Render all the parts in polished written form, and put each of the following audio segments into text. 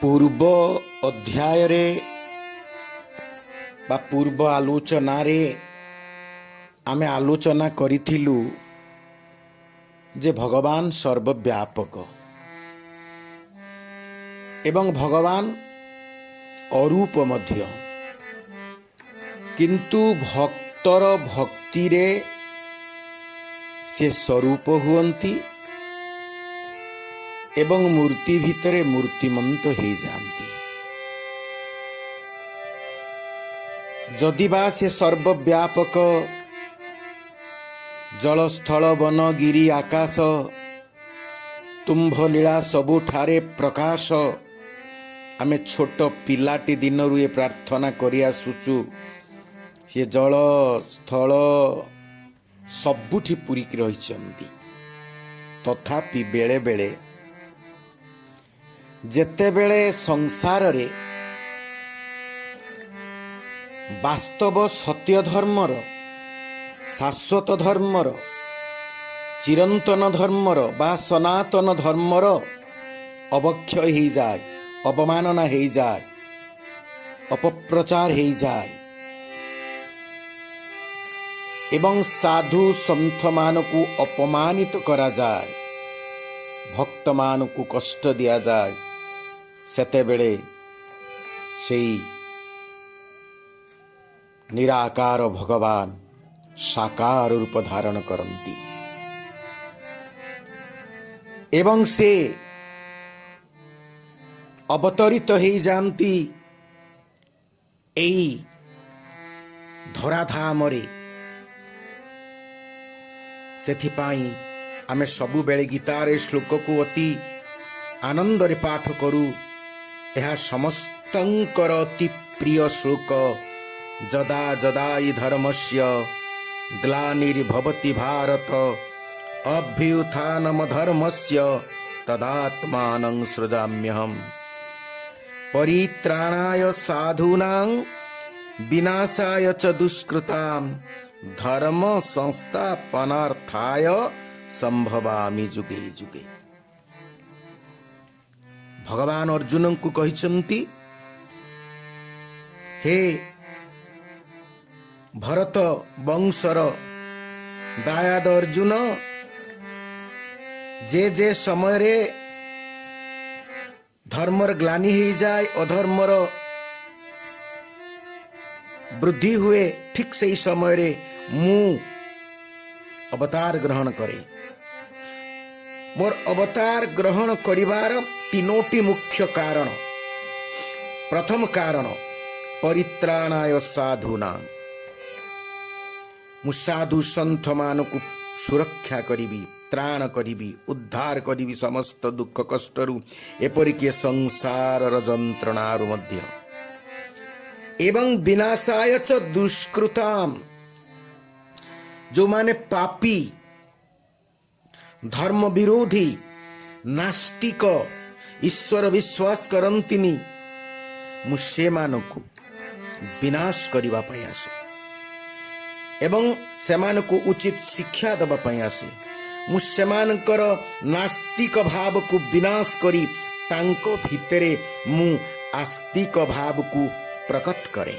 पूर्व अध्याय रे बा पूर्व आलोचना रे आमे आलोचना करिथिलु जे भगवान सर्वव्यापक एवं भगवान अरूप मध्य, किंतु भक्तर भक्ति रे से स्वरूप हुअंती एवं मूर्ति भितरे मूर्तिमंत हो जाती। जदिबा से सर्वव्यापक जल स्थल वन गिरी आकाश तुम्भ लीला सबुठारे प्रकाश आमे छोट पिलाटी दिन रुए प्रार्थना करि आसुचु से जल स्थल सबुठी पूरिक रहिचंती। तथापि बेले बेले जेते बेले संसार रे वास्तव सत्य धर्मर शाश्वत धर्मर चिरंतन धर्मर बा सनातन धर्मर अवक्षय हो जाए, अवमानना हो जाए, अपप्रचार हो जाए एवं साधु संत मान को अपमानित करा जाए, भक्त मान को कष्ट दिया जाए, सेते बेले सेई निराकार भगवान साकार रूप धारण करती एवं से अवतरित हो जाती एई धराधाम रे। सेथिपाई आमे सबु बेले गीतार श्लोक को अति आनंद रे पाठ करू। यह समस्तंकर अति प्रिय श्लोक। जदा जदा हि धर्मस्य ग्लानिर्भवति भारत अभ्युत्थानम धर्मस्य तदात्मानं सृजाम्यहम्। परित्राणाय साधूनां विनाशाय च दुष्कृतां धर्म संस्थापनार्थाय संभवामि जुगे जुगे। भगवान अर्जुन को कहिसंती, हे भरत वंशर दायाद अर्जुन, जे जे समय रे धर्मर ग्लानि हो जाए, अधर्मर वृद्धि हुए, ठीक से समय रे मु अवतार ग्रहण करे। मोर अवतार ग्रहण करिवार तीनोटी मुख्य कारण। प्रथम कारण परित्राणाय साधूना, मु साधु संत मान को सुरक्षा करिबी, त्राण करिबी, उद्धार करिबी समस्त दुख कष्टरु एपरिक संसार जंत्रणारु मध्य। एवं विनाशाय च दुष्कृताम, जो माने पापी धर्म विरोधी नास्तिक ईश्वर विश्वास करंतिनी, मु से मानकु विनाश करिबा पई आसे एवं सेमान को उचित शिक्षा दबा पई आसे। मु सेमानकर नास्तिक भाव को विनाश करी तांको भितरे मु आस्तिक भाव को प्रकट करे।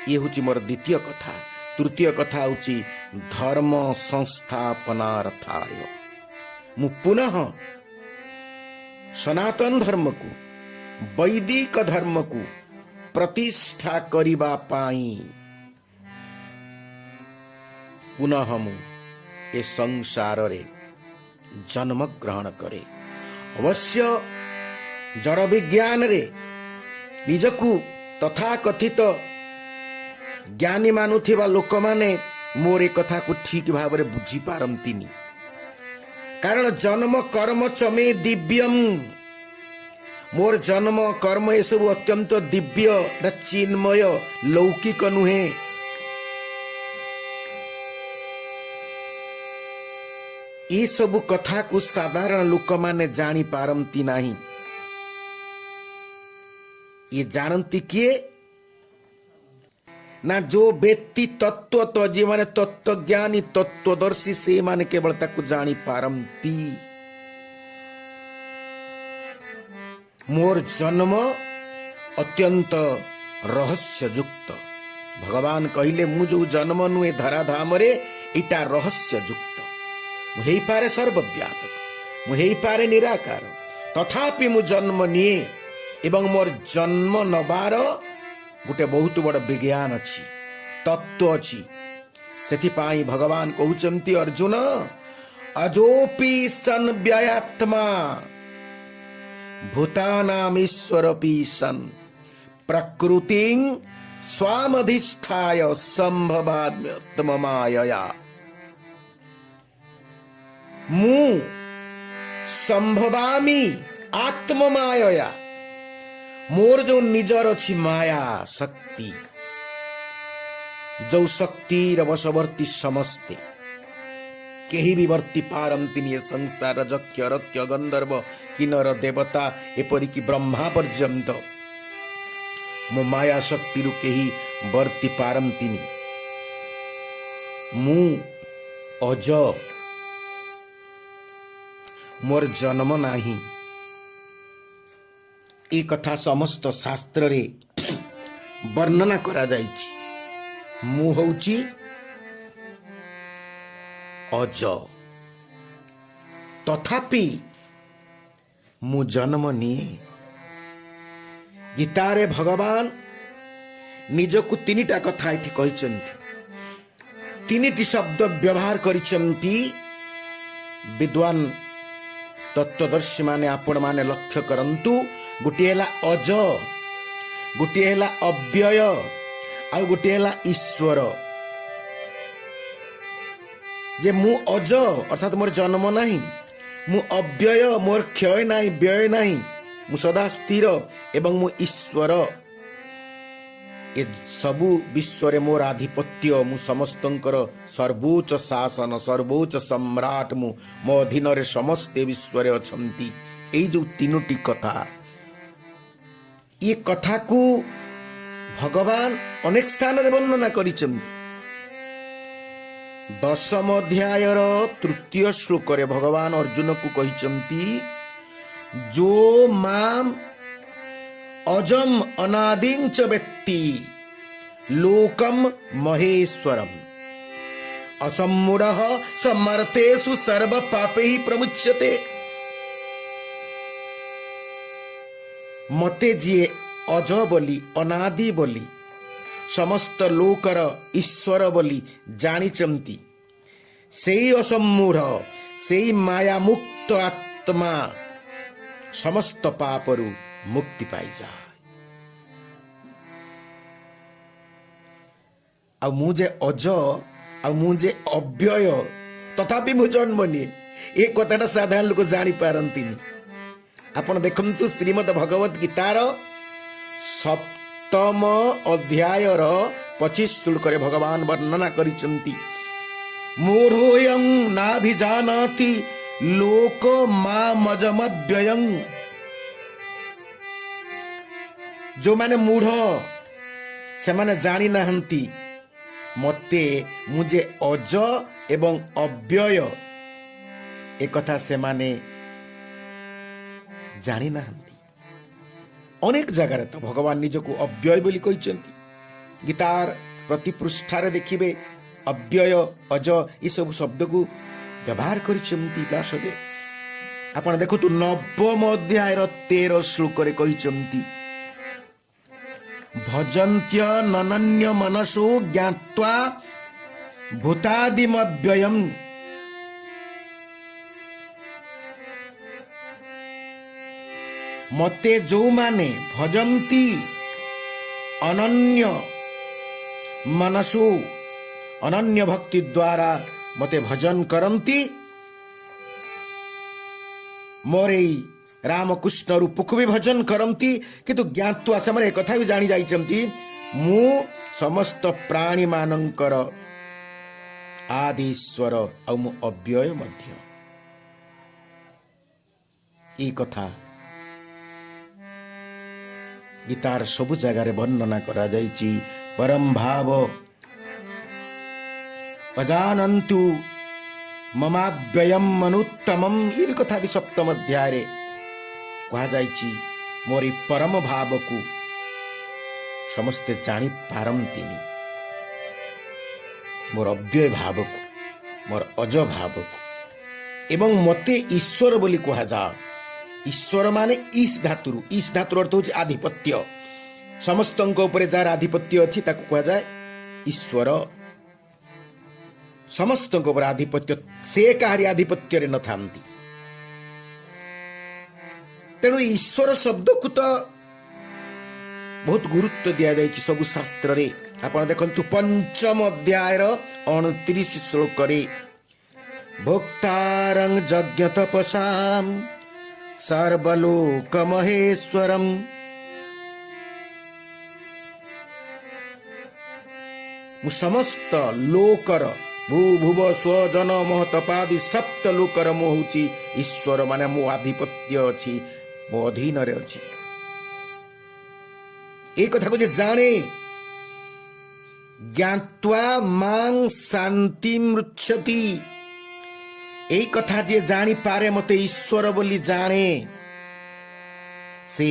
ये हुची मोर द्वितीय कथा। तृतीय कथा हुची धर्म संस्थापनार्थाय, मु पुनः सनातन धर्म को वैदिक धर्म को प्रतिष्ठा करिबा पाई पुनः मु ए संसार रे जन्म ग्रहण करे। अवश्य जड़ विज्ञान रे निजकु तथा कथित ज्ञानी मानुथिबा लोक माने मोर ए कथा को ठीक भाव रे बुझी पारंतिनी। कारण जन्म कर्म चमे दिव्यम, मोर जन्म कर्म ये सब अत्यंत दिव्य चिन्मय लौकिक नुहे। ये सब कथा को साधारण लोक माने जानी पारंती नहीं। ये जानती किए ना जो व्यक्ति तत्व तो जी माने तत्वज्ञानी तत्वदर्शी से माने केवल ताकू जानी पारंती। मोर जन्म अत्यंत रहस्ययुक्त। भगवान कहले मु जो जन्म नुहे धराधाम रे इटा रहस्ययुक्त। मुझे पारे सर्वव्यापक, मुझे पारे निराकार, तथापि मु जन्म निये एवं मोर जन्म नबार गोटे बहुत बड़ विज्ञान अच्छी, तत्व अच्छी। सेथिपाई भगवान कहउचंती अर्जुन अजोपि सन व्ययात्मा भूतानामीश्वरपि सन प्रकृतिं स्वामधिष्ठाय संभवाम्यत्ममायया। मु संभवामी आत्ममायया, मोर जो निजर अछि माया शक्ति, जो शक्ति वशवर्ती समस्ते केही भी वर्ती पारंतिनी संसार जक्ष रक्ष गंधर्व किन्नर देवता एपरिकी ब्रह्मा पर्यंत मो माया शक्ति रु केही वर्ती पारंतिनी। मु अज, मोर जन्म नाही। ए कथा समस्त शास्त्र रे वर्णना करा जाइछि। मु होउछि अज, तथापि मु जन्म निये। गीतारे भगवान निजकु तीनिटा कथा एठी कहिचंती, तीनिटी शब्द व्यवहार करिचंती। विद्वान तत्वदर्शी माने आपण माने लक्ष्य करंतु। गोटे हैला अज, गोटे हैला अव्यय, आ गोटे हैला ईश्वर। जे मु अज अर्थात मोर जन्म नाही, मु अव्यय, मोर क्षय नाही, व्यय नाही, मु सदा स्थिर एवं मु ईश्वर। ए सबु विश्व रे मोर आधिपत्य, मु समस्तंकर सर्वोच्च शासन, सर्वोच्च सम्राट, मो अधीन रे समस्ते विश्व रे अछंती। एई जो तीनोटी कथा, ये कथा को भगवान अनेक स्थान रे वर्णना करिचंती। 10म अध्यायर 3य श्लोक रे भगवान अर्जुन को कहिचंती जो माम अजम अनादिं च व्यक्ति लोकम महेश्वरम असम्मूढ़ समर्थेषु सर्व पापैः प्रमुच्यते। मते जिए अज बोली, अनादि बोली, समस्त लोकर ईश्वर बोली जानिचंती, सेई असम्मूढ़, सेई माया मुक्त आत्मा समस्त पापरु मुक्ति पाई जाए। आ मुझे अज, आ मुझे अव्यय, तथापि मु जन्म निये। ए कथाटा साधारण लोक जानी पारंतिनी। आपण देखंतु श्रीमद् भगवत गीतार 7म अध्यायर 25 श्लोक रे भगवान वर्णना करिसंती मूढ़ोयं नाभिजानाति लोक मामजमव्ययं। जो माने मूढ़ से माने जानी नाहंती मते मुझे अज एवं अव्यय ए कथा से माने जानी नाहंती। अनेक जगह तो भगवान निजको अव्यय बोली कहिचंती। गीतार प्रति पृष्ठारे देखिबे अव्यय अज ये सब शब्द को व्यवहार करिचंती व्यासदेव। आपण देखतु 9म अध्यायर 13 श्लोक रे कहिचंती भजन्त्य ननन्य मनसो ज्ञात्वा भूतादिमव्ययम्। मते जो माने भजन्ति अनन्य मनसो, अनन्य भक्ति द्वारा मते भजन करंती, मोरे रामकृष्ण रूप को भी भजन करंती, किंतु ज्ञात्वा से एक कथा भी जानी जाइचंती मु समस्त प्राणी मानंकर आदिश्वर आ मु अव्यय मध्य। ई कथा गीतार सबु जगार वर्णना करा जाइची। परम भाव अजानन्तु ममाव्ययम अनुत्तमम, ये भी कथा भी 7म अध्याय कहा जाइची। मोर परम भाव को समस्ते जानी पारंतिनी, मोर अव्यय भाव को, मोर अज भाव को एवं मते ईश्वर बोली कहा जा। ईश्वर माने ईश धातुरु, ईश धातुर अर्थ होची आधिपत्य। समस्तଙ୍କ ଉପରେ ଯାହାର ଆଧିପତ୍ୟ ଅଛି ତାକୁ କୁହାଯାଏ ଈଶ୍ୱର। ସମସ୍ତଙ୍କ ଉପରେ ଆଧିପତ୍ୟ, ସେ କାହାରି ଆଧିପତ୍ୟରେ ନଥାନ୍ତି। ତେଣୁ ଈଶ୍ୱର ଶବ୍ଦକୁ ତ ବହୁତ ଗୁରୁତ୍ୱ ଦିଆଯାଇଛି ସବୁ ଶାସ୍ତ୍ରରେ। ଆପଣ ଦେଖନ୍ତୁ ପଞ୍ଚମ ଅଧ୍ୟାୟର 29 ଶ୍ଲୋକରେ ଭୋକ୍ତାରଂ ଯଜ୍ଞ ତପସାଂ ସର୍ବଲୋକ ମହେଶ୍ୱରମ୍। ମୁଁ ସମସ୍ତ ଲୋକର ଭୂ ଭୁବ ସ୍ୱଜନ ମହତପାଦି ସପ୍ତ ଲୋକର ମୁଁ ହଉଛି ଈଶ୍ୱର, ମାନେ ମୋ ଆଧିପତ୍ୟ ଅଛି, ମୋ ଅଧୀନରେ ଅଛି। এই কথাକୁ ଯେ ଜାଣେ ଜ୍ଞାତ୍ୱା ମାଂ ଶାନ୍ତି ମୃଚ୍ଛତି, এই କଥା ଯେ ଜାଣିପାରେ ମତେ ଈଶ୍ୱର ବୋଲି ଜାଣେ, ସେ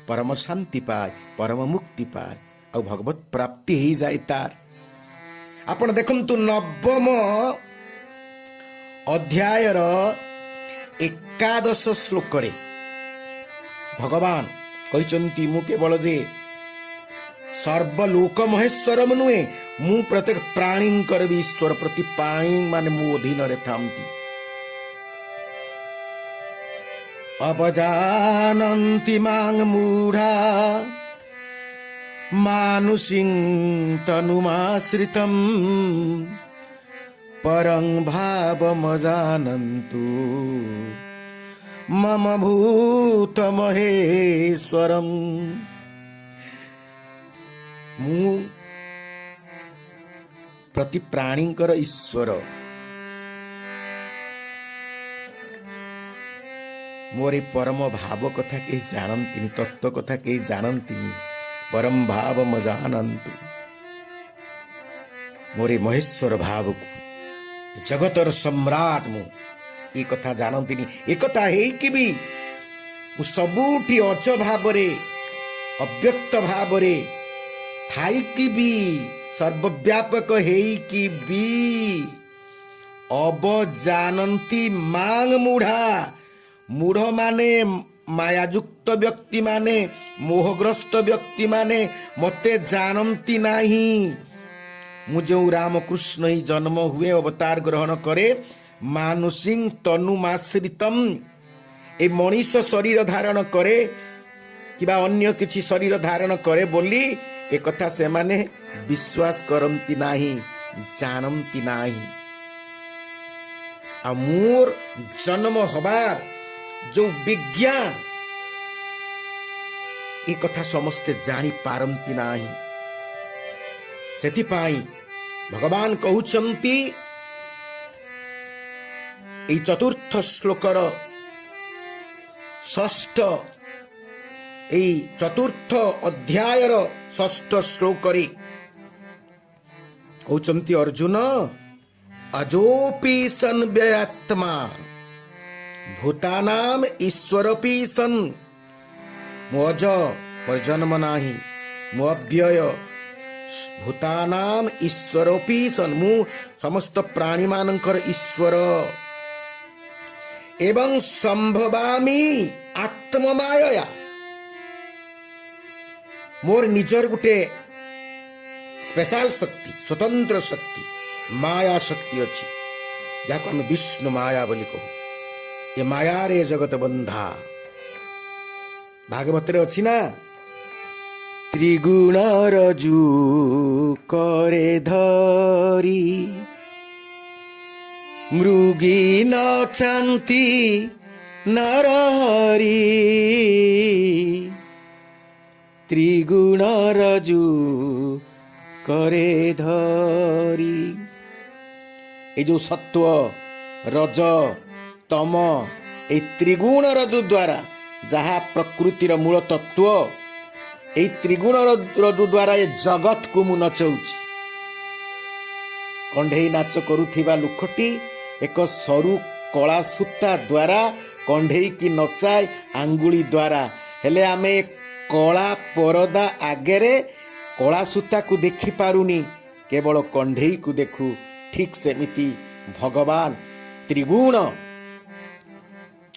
ପରମ ଶାନ୍ତି ପାଏ, ପରମ ମୁକ୍ତି ପାଏ, ଆଉ ଭଗବତ ପ୍ରାପ୍ତି ହେଇଯାଏ ତାର। ଆପଣ ଦେଖନ୍ତୁ ନବମ ଅଧ୍ୟାୟର 11 ଶ୍ଲୋକରେ ଭଗବାନ କହିଛନ୍ତି ମୁଁ କେବଳ ଯେ ସର୍ବଲୋକ ମହେଶ୍ୱରମ ନୁହେଁ, ମୁଁ ପ୍ରତ୍ୟେକ ପ୍ରାଣୀଙ୍କର ବି ଈଶ୍ୱର। ପ୍ରତି ପ୍ରାଣୀ ମାନେ ମୋ ଅଧୀନରେ ଥାନ୍ତି। ଅବଜାନନ୍ତି ମାଂ ମୂଢା ମାନୁଷିଂ ତନୁମାଶ୍ରିତଂ ପରଂ ଭାବମଜାନନ୍ତୁ ମମ ଭୂତ ମହେଶ୍ୱରମ୍। ମୁଁ ପ୍ରତି ପ୍ରାଣୀଙ୍କର ଈଶ୍ୱର। ମୋର ଏ ପରମ ଭାବ କଥା କେହି ଜାଣନ୍ତିନି, ତତ୍ତ୍ୱ କଥା କେହି ଜାଣନ୍ତିନି। परम भाव मजानंतु, मोरे महेश्वर भाव को जगतर सम्राट मु ये कथा जानती। एक कथा है कि भी सबुठी अच भाव अव्यक्त भाव थाई कि भी सर्वव्यापक है कि भी अवजानती मांग मूढ़ा। मूढ़ माने मायायुक्त व्यक्ति माने, मोहग्रस्त व्यक्ति माने मते जानती नहीं। मु जो रामकृष्ण ही जन्म हुए अवतार ग्रहण करे मानुषिं तनुमाश्रितम, ए मनीष शरीर धारण करे किबा अन्य किछि शरीर धारण करे बोली ए कथा से माने विश्वास करंती नहीं, जानती नहीं। आ मोर जन्म हबार जो विज्ञान ये कथा समस्ते जानी पारंती नहीं। सेथिपाई भगवान कहउचंती ए चतुर्थ श्लोकर षष्ठ ए चतुर्थ अध्यायर षष्ठ श्लोकरे कहउचंती अर्जुन अजोपि सन व्ययात्मा भूतानाम ईश्वरपि सन। मो अज मोर जन्म नाही, मो अव्यय भूतानाम ईश्वरपि सन, मु समस्त प्राणी मानकर ईश्वर। एवं संभवामि आत्ममाया, मोर निजर गुटे स्पेशल शक्ति, स्वतंत्र शक्ति, माया शक्ति अच्छी, जाको हम विष्णु माया बोली कहू। ये माया रे जगत बंधा भागवत रे अच्छी ना। त्रिगुण रजू करे धरी मृगी न चांती नरहरी। त्रिगुण रजू करे धरी, ये जो सत्व रज तम ए त्रिगुण रजु द्वारा जहा प्रकृतिर मूल तत्व, ए त्रिगुण रजु द्वारा ये जगत को मु नचौची। कंढेई नाच करुथिबा लुखटी एक सरु कला सूता द्वारा कंढेई की नचाए आंगुली द्वारा हेले आमे कला परदा आगे कला सूता को देखि पारुनी, केवल कंढई को देखु। ठीक सेमिति भगवान त्रिगुण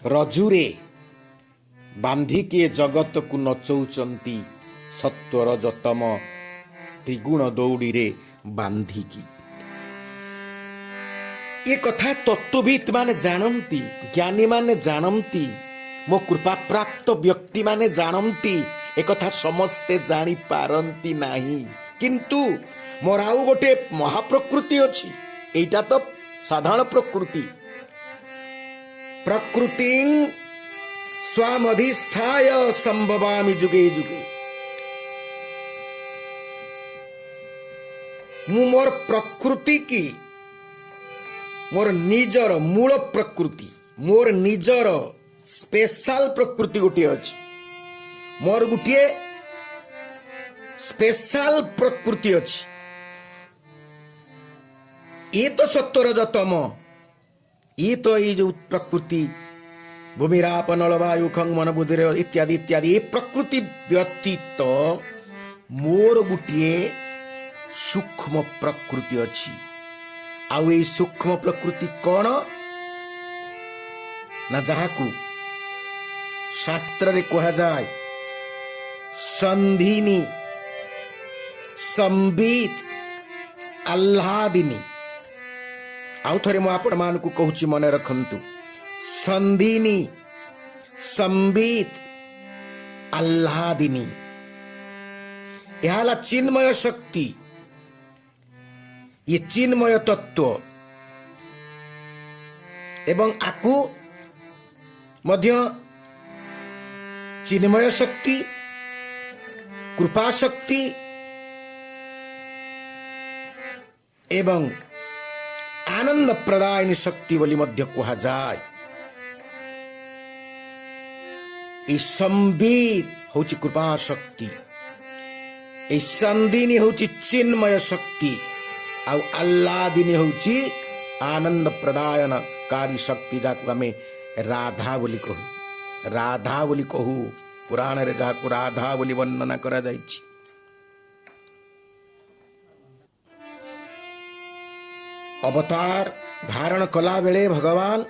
रजुरे बांधिकी जगत को नचौचंती, सत्व रजतम त्रिगुण दौड़ी रे बांधिकी। ये कथा तत्वविद माने जानती, ज्ञानी माने जानती, मो कृपा प्राप्त व्यक्ति माने जानती। एक कथा समस्ते जानी पारंती नाही, किंतु मोर आउ गोटे महाप्रकृति अछि। एटा तो साधारण प्रकृति। प्रकृति स्वामधिष्ठाय संभवामि जुगे जुगे। मु मोर प्रकृति की, मोर निजर मूल प्रकृति, मोर निजर स्पेशल प्रकृति गोटे अछि। मोर गोटे स्पेशल प्रकृति अछि। ये तो सत्वरजतम, ये तो ये जो प्रकृति भूमिराप नल वायु खंग मन बुद्धि इत्यादि इत्यादि, ये प्रकृति व्यतीत मोर गोटे सूक्ष्म प्रकृति अछि। आउ ये सूक्ष्म प्रकृति कौन ना, जहाकू शास्त्र रे कहा जाए संधिनी, संबित, आह्लादिनी। आउ थरे मु आपण मानकु कहूची मने रखंतु। संधिनी, संबित, आह्लादिनी, यहाला चिन्मय शक्ति। ये चिन्मय तत्व एवं आकु मध्य चिन्मय शक्ति, कृपा शक्ति एवं आनंद प्रदायिनी शक्ति बोली मध्य कहा जाए। ये संबित होची कृपा शक्ति, ये संदिनी होची चिन्मय शक्ति, आउ आह्लादिनी होची आनंद प्रदायन कारी शक्ति, जाकु आमे राधा बोली कहू। राधा बोली कहू, पुराण रे जाकु राधा बोली वर्णना करा जायछि। अवतार धारण कला बेले भगवान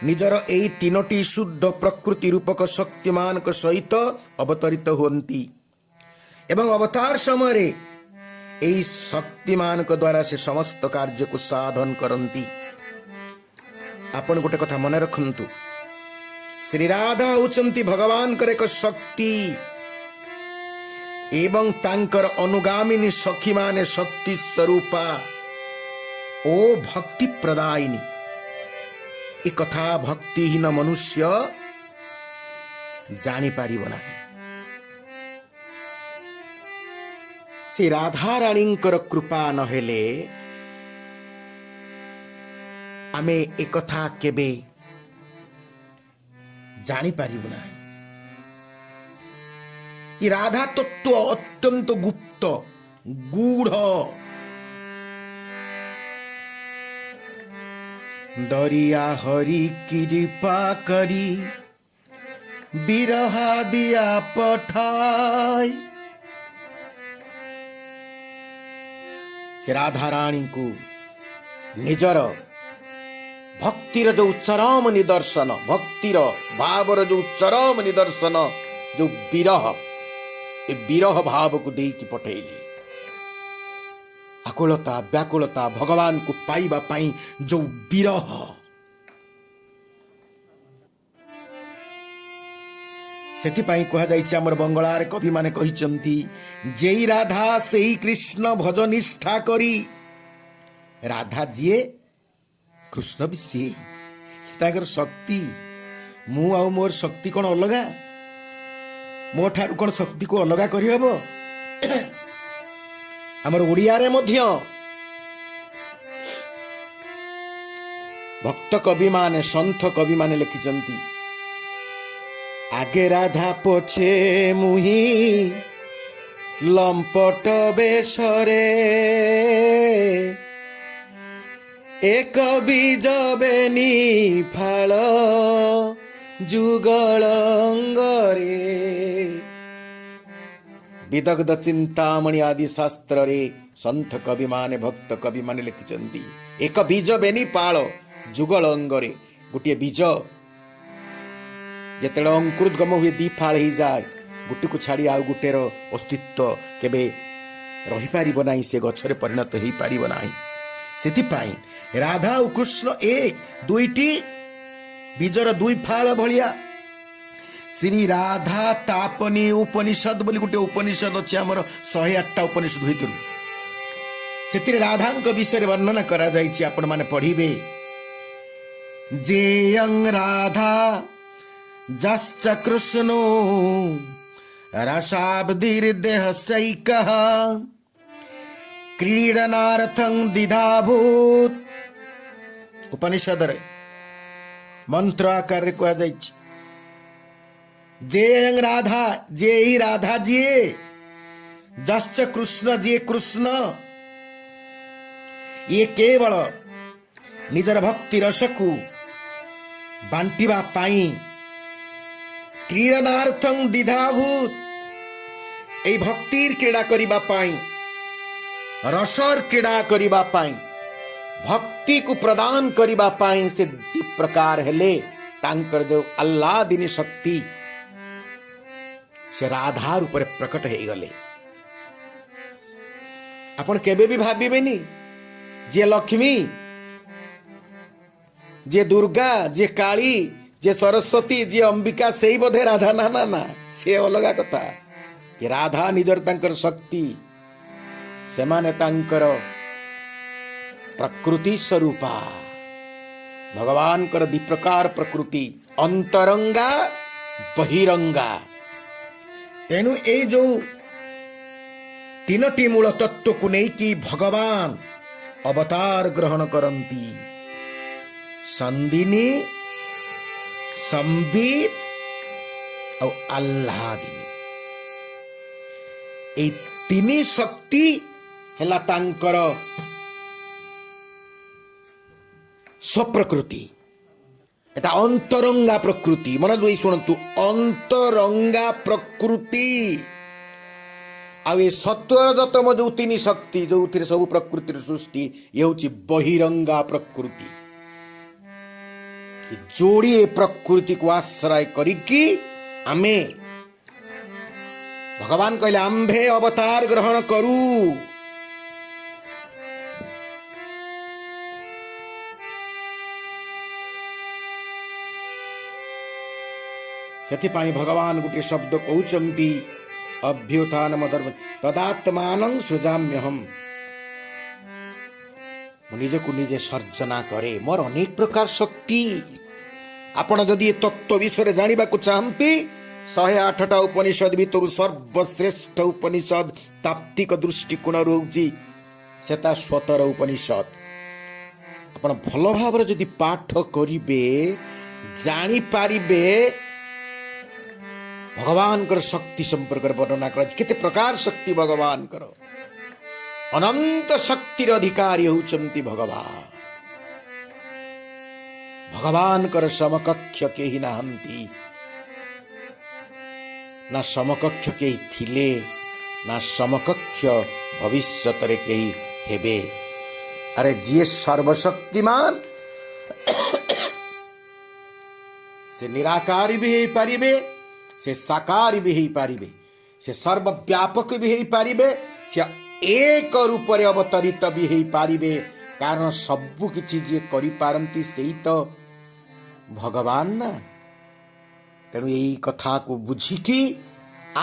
निजर एई तीनोटी शुद्ध प्रकृति रूपक शक्तिमान को सहित अवतरित हुअंती एवं अवतार समय एई शक्तिमान को द्वारा से समस्त कार्य को साधन करंती। आपण गोटे कथा मन रखंतु, श्री राधा होचंती भगवान कर एक शक्ति एवं तांकर अनुगामिनी सखी माने शक्ति स्वरूपा ओ भक्ति प्रदायिनी। एक कथा भक्तिहीन मनुष्य जानी पारिब नाही। से राधा राणींकर कृपा नहेले आमे एक कथा केबे जानी पारिब नाही। ये राधा तत्व अत्यंत गुप्त गूढ़। दरिया हरि कृपा करी बिरहा दिया पठाई। से राधा रानी को निजर भक्तिर जो चरम निदर्शन, भक्तिर भावर जो चरम निदर्शन, जो विरह, ए विरह भाव को देकी पठेली। आकुलता व्याकुलता भगवान को पाइबा पाई जो विरह, सेथिपाई कहा जाइछि हमर बंगलार कवि माने कहिचंती, जेई राधा सेई कृष्ण भज निष्ठा करी। राधा जिए कृष्ण भी सी ताकर शक्ति। मु आ मोर शक्ति कोन अलगा? मो ठार कोन शक्ति को अलगा करि हबो? हमर ओडिया रे मध्य भक्त कवि माने संत कवि माने लिखिचंती, आगे राधा पछे मुही लंपट बेशरे, एक बीज बेनी फाल ଯୁଗଳ ଅଙ୍ଗରେ। ବିଦଗ୍ଧ ଚିନ୍ତାମଣି ଆଦି ଶାସ୍ତ୍ରରେ ସନ୍ଥ କବିମାନେ ଭକ୍ତ କବିମାନେ ଲେଖିଛନ୍ତି, ଏକ ବୀଜ ବେନି ପାଳ ଯୁଗଳ ଅଙ୍ଗରେ। ଗୋଟିଏ ବୀଜ ଯେତେବେଳେ ଅଙ୍କୁରୋଦ୍ଗମ ହୁଏ ଦି ଫାଳ ହେଇଯାଏ, ଗୋଟିକୁ ଛାଡ଼ି ଆଉ ଗୋଟେର ଅସ୍ତିତ୍ୱ କେବେ ରହିପାରିବ ନାହିଁ, ସେ ଗଛରେ ପରିଣତ ହେଇପାରିବ ନାହିଁ। ସେଥିପାଇଁ ରାଧା ଓ କୃଷ୍ଣ ଏକ, ଦୁଇଟି ବୀଜର ଦୁଇ ଫାଳ ଭଳିଆ। ଶ୍ରୀ ରାଧା ତାପନୀ ଉପନିଷଦ ବୋଲି ଗୋଟେ ଉପନିଷଦ ଅଛି, ଆମର 108ଟା ଉପନିଷଦ ଭିତରୁ। ସେଥିରେ ରାଧାଙ୍କ ବିଷୟରେ ବର୍ଣ୍ଣନା କରାଯାଇଛି, ଆପଣମାନେ ପଢିବେ। ଯେୟଂ ରାଧା ଯଶ୍ଚ କୃଷ୍ଣୋ ରସାବ୍ଧିର୍ଦେହଶ୍ଚୈକଃ କ୍ରୀଡ଼ନାರ್ಥଂ ଦ୍ୱିଧାଭୂତ। ଉପନିଷଦରେ ମନ୍ତ୍ର ଆକାରରେ କୁହାଯାଇଛି, ଯେୟଂ ରାଧା, ଯେ ହି ରାଧା ଯିଏ, ଯଶ୍ଚ କୃଷ୍ଣ, ଯିଏ କୃଷ୍ଣ, ଇଏ କେବଳ ନିଜର ଭକ୍ତି ରସକୁ ବାଣ୍ଟିବା ପାଇଁ, କ୍ରୀଡ଼ନାರ್ಥଂ ଦ୍ୱିଧାଭୂତ, এই ଭକ୍ତିର କ୍ରୀଡ଼ା କରିବା ପାଇଁ, ରସର କ୍ରୀଡ଼ା କରିବା ପାଇଁ, ଭକ୍ତିକୁ ପ୍ରଦାନ କରିବା ପାଇଁ ସେ ଦି ପ୍ରକାର ହେଲେ। ତାଙ୍କର ଯୋଉ ଆହ୍ଲାଦିନୀ ଶକ୍ତି ସେ ରାଧା ରୂପରେ ପ୍ରକଟ ହେଇଗଲେ। ଆପଣ କେବେ ବି ଭାବିବେନି ଯିଏ ଲକ୍ଷ୍ମୀ, ଯିଏ ଦୁର୍ଗା, ଯିଏ କାଳୀ, ଯିଏ ସରସ୍ୱତୀ, ଯିଏ ଅମ୍ବିକା ସେଇ ବୋଧେ ରାଧା। ନା ନା ନା, ସେ ଅଲଗା କଥା। ରାଧା ନିଜର ତାଙ୍କର ଶକ୍ତି, ସେମାନେ ତାଙ୍କର ପ୍ରକୃତି ସ୍ୱରୂପା। ଭଗବାନଙ୍କର ଦି ପ୍ରକାର ପ୍ରକୃତି, ଅନ୍ତରଙ୍ଗା, ବହିରଙ୍ଗା। ତେଣୁ ଏଇ ଯୋଉ ତିନୋଟି ମୂଳ ତତ୍ଵକୁ ନେଇକି ଭଗବାନ ଅବତାର ଗ୍ରହଣ କରନ୍ତି। ସନ୍ଦିନୀ, ସମ୍ବିତ ଆଉ ଆହ୍ଲାଦିନୀ। এই ତିନି ଶକ୍ତି ହେଲା ତାଙ୍କର ସ୍ୱପ୍ରକୃତି। এটা ଅନ୍ତରଙ୍ଗା ପ୍ରକୃତି। ମନେ ଦେଇ ଶୁଣନ୍ତୁ, ଅନ୍ତରଙ୍ଗା ପ୍ରକୃତି। ଆଉ ଏ ସତ୍ୱରଜତମ ଯୋଉ ତିନି ଶକ୍ତି, ଯୋଉଥିରେ ସବୁ ପ୍ରକୃତିର ସୃଷ୍ଟି, ଇଏ ହଉଛି ବହିରଙ୍ଗା ପ୍ରକୃତି। ଯୋଡ଼ିଏ ପ୍ରକୃତିକୁ ଆଶ୍ରୟ କରିକି ଆମେ, ଭଗବାନ କହିଲେ ଆମ୍ଭେ ଅବତାର ଗ୍ରହଣ କରୁ। ସେଥିପାଇଁ ଭଗବାନ ଗୋଟିଏ ଶବ୍ଦ କହୁଛନ୍ତି, ଅଭ୍ୟୁତ୍ଥାନ ମଦର୍ଭ ତଦାତ୍ମାନଂ ସୃଜାମ୍ୟହମ୍। ମୁଁ ନିଜକୁ ନିଜେ ସର୍ଜନା କରେ, ମୋର ଅନେକ ପ୍ରକାର ଶକ୍ତି। ଆପଣ ଯଦି ଏ ତତ୍ତ୍ୱ ବିଷୟରେ ଜାଣିବାକୁ ଚାହାନ୍ତି, 108ଟା ଉପନିଷଦ ଭିତରୁ ସର୍ବଶ୍ରେଷ୍ଠ ଉପନିଷଦ ତାତ୍ତ୍ୱିକ ଦୃଷ୍ଟିକୋଣରୁ ହେଉଛି ଶ୍ଵେତାଶ୍ୱତର ଉପନିଷଦ। ଆପଣ ଭଲ ଭାବରେ ଯଦି ପାଠ କରିବେ, ଜାଣିପାରିବେ, ଭଗବାନଙ୍କର ଶକ୍ତି ସମ୍ପର୍କରେ ବର୍ଣ୍ଣନା କରାଯାଇଛି। କେତେ ପ୍ରକାର ଶକ୍ତି ଭଗବାନଙ୍କର। ଅନନ୍ତ ଶକ୍ତିର ଅଧିକାରୀ ହେଉଛନ୍ତି ଭଗବାନ। ଭଗବାନଙ୍କର ସମକକ୍ଷ କେହି ନାହାନ୍ତି, ନା ସମକକ୍ଷ କେହି ଥିଲେ, ନା ସମକକ୍ଷ ଭବିଷ୍ୟତରେ କେହି ହେବେ। ଆରେ ଯିଏ ସର୍ବଶକ୍ତିମାନ, ସେ ନିରାକାରୀ ବି ହେଇପାରିବେ, ସେ ସାକାର ବି ହେଇପାରିବେ, ସେ ସର୍ବବ୍ୟାପକ ବି ହେଇପାରିବେ, ସେ ଏକ ରୂପରେ ଅବତରିତ ବି ହେଇପାରିବେ। କାରଣ ସବୁ କିଛି ଯିଏ କରିପାରନ୍ତି ସେଇ ତ ଭଗବାନ ନା। ତେଣୁ ଏଇ କଥାକୁ ବୁଝିକି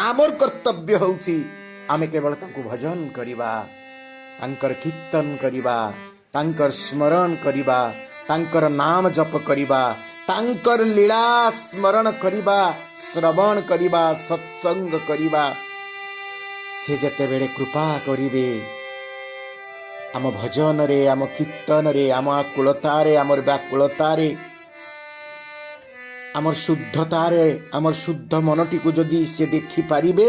ଆମର କର୍ତ୍ତବ୍ୟ ହେଉଛି ଆମେ କେବଳ ତାଙ୍କୁ ଭଜନ କରିବା, ତାଙ୍କର କୀର୍ତ୍ତନ କରିବା, ତାଙ୍କର ସ୍ମରଣ କରିବା, ତାଙ୍କର ନାମ ଜପ କରିବା, ତାଙ୍କର ଲୀଳା ସ୍ମରଣ କରିବା, ଶ୍ରବଣ କରିବା, ସତ୍ସଙ୍ଗ କରିବା। ସେ ଯେତେବେଳେ କୃପା କରିବେ, ଆମ ଭଜନରେ, ଆମ କୀର୍ତ୍ତନରେ, ଆମ ଆକୁଳତାରେ, ଆମର ବ୍ୟାକୁଳତାରେ, ଆମର ଶୁଦ୍ଧତାରେ, ଆମର ଶୁଦ୍ଧ ମନଟିକୁ ଯଦି ସେ ଦେଖିପାରିବେ,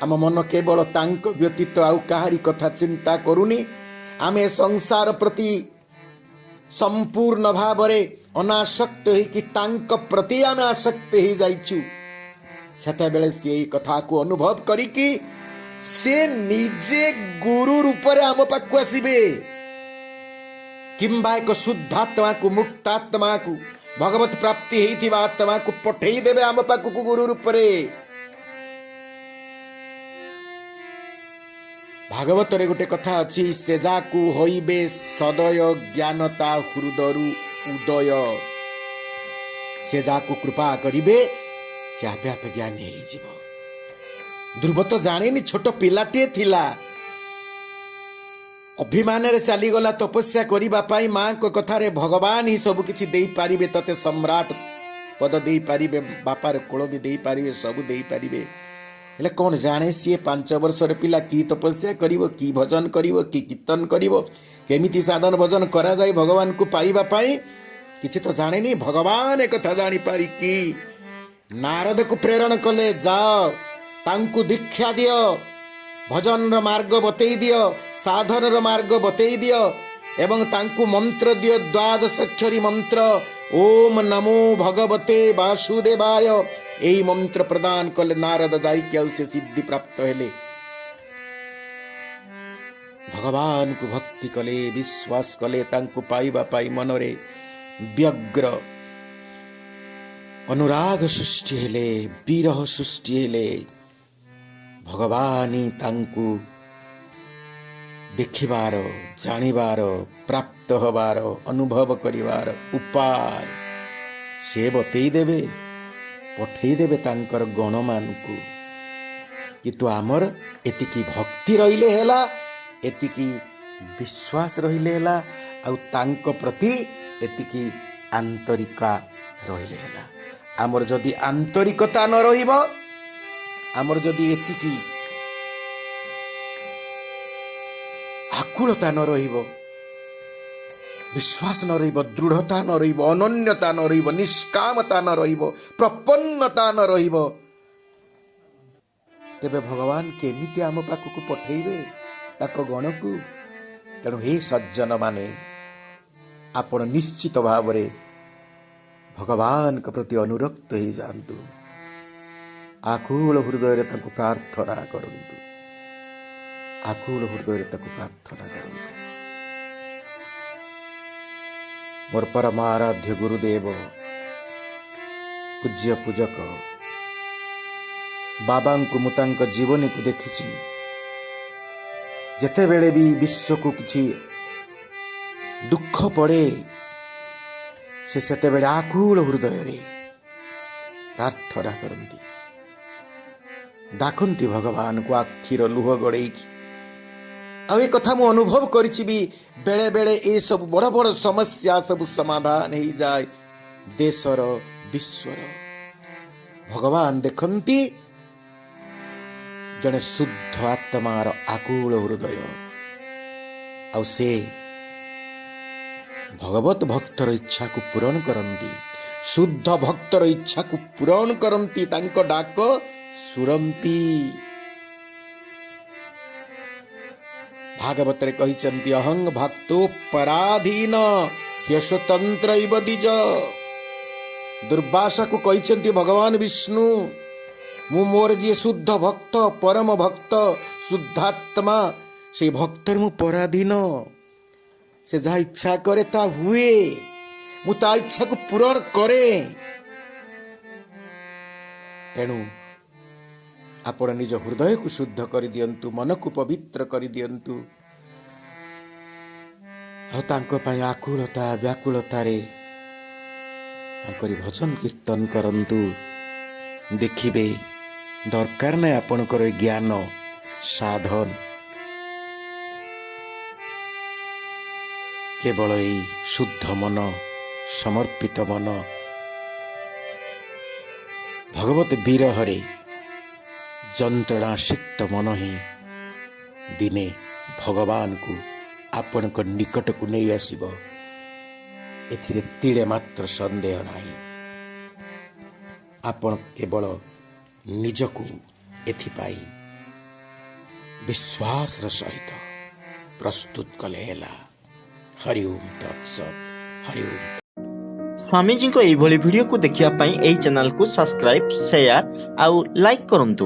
ଆମ ମନ କେବଳ ତାଙ୍କ ବ୍ୟତୀତ ଆଉ କାହାରି କଥା ଚିନ୍ତା କରୁନି, ଆମେ ସଂସାର ପ୍ରତି ସମ୍ପୂର୍ଣ୍ଣ ଭାବରେ अनासक्त होइकि तांक प्रति आमे आसक्त हो जाइछु सेतेबेले से कथा को अनुभव करिकि से निजे गुरु रूप रे आम पाखु आसीबे किंबा एक शुद्धात्मा को मुक्तात्मा को भगवत प्राप्ति हेइथिबा आत्मा को पठेई देबे आम पाखु को गुरु रूप रे। भागवत रे गोटे कथा अछि से जाकु होइबे सदय ज्ञानता हृदयरु उदय से जाकु कृपा करिबे से आपे आपे ज्ञान हेइ जिवो। ध्रुव तो जानेनी छोट पिलाटिए थिला अभिमान रे चली गला तपस्या करिबा पाई मां को कथा रे भगवान ही सब किछि देई पारिबे तते सम्राट पद देई पारिबे बापार कोळ भी देई पारिबे सब देई पारिबे हेले कौन जाने सी 5 वर्षर पिला की तपस्या करिवो की भजन करिवो की कीर्तन करिवो केमिति साधन भजन करा जाय भगवान को पाइबा पाई किछि तो जाने नहीं। भगवान एक कथा जानी पारि की नारद को प्रेरण कले जाओ तांकु दीक्षा दियो भजन रो मार्ग बतई दियो साधन रो मार्ग बतई दियो एवं तांकु मंत्र दियो 12 अक्षरी मंत्र ओम नमो भगवते वासुदेवाय एई मंत्र प्रदान कले नारद जाई के से सिद्धि प्राप्त हेले भगवान को भक्ति कले विश्वास कले तांकु पाइबा पाई मनरे व्यग्र अनुराग सृष्टि हेले विरह सृष्टि हेले भगवानी तांकु देखिबार जानिबार प्राप्त होबार अनुभव करिवार उपाय से बतई देबे पठेई देबे तांकर गणमान को किंतु आमर एतिकी भक्ति रहिले हेला एतिकी विश्वास रहिले हेला आ तांक प्रति एतिकी आंतरिका रहिले हेला। आमर जदि आंतरिकता न रहिबो आमर जदि एतिकी आकुलता न रहिबो विश्वास न रहिबो दृढ़ता न रहिबो अनन्यता न रहिबो निष्कामता न रहिबो प्रपन्नता न रहिबो तेबे भगवान केमिति आम पाखକୁ पठेइबे ताको गणକୁ। तेणु हे सज्जन माने आपण निश्चित भाव रे भगवान के प्रति अनुरक्त हो जातु आकुल हृदय रे ताको प्रार्थना करंतु आकुल हृदय रे ताको प्रार्थना करंतु। मोर परमाराध्य गुरुदेव पूज्य पूजक बाबा को मुतांक जीवनी को देखिछि जेते बेले भी विश्व को किछि दुख पड़े से सेते बेले आकुल हृदय रे प्रार्थना करंती डाकंती भगवान को आखिर लुह गड़े आ ये कथा मु अनुभव करिछि भी बेले बेले ए सब बड़ बड़ समस्या सब समाधान हो जाए देशर विश्वर भगवान देखंती जने शुद्ध आत्मार आकुल हृदय आ से भगवत भक्तर इच्छा को पूरण करंती शुद्ध भक्तर इच्छा को पूरण करंती तांको डाक सुरंती। भागवत रे कहिचंती अहं भक्तो पराधीन ह्यशतंत्र इव द्विज। दुर्वासा को कहिचंती भगवान विष्णु मु मोर जी शुद्ध भक्त परम भक्त शुद्धात्मा से भक्तर मु पराधीन से जहा इच्छा करे ता हुए मु ता इच्छा को पूरण करे। तेणु आपण निज हृदय को शुद्ध कर दियंतु मन को पवित्र कर दियंतु आकुलता व्याकुलता रे भजन कीर्तन करंतु देखिबे दरकार ना आपणकर ज्ञान साधन केवल यही शुद्ध मन समर्पित मन भगवत विरहरे जंत्रणासिक्त मन ही दिने भगवान को आपण को निकट को नहीं आसीबो एथिरे तिले मात्र संदेह नाही। आपण केवल निजको एथिपाई विश्वास सहित प्रस्तुत कले हेला। हरि ओम तत्सत। हरि ओम। स्वामीजी को एभली वीडियो को देखिया पई एई चैनल को सब्सक्राइब शेयर आउ लाइक करंतु।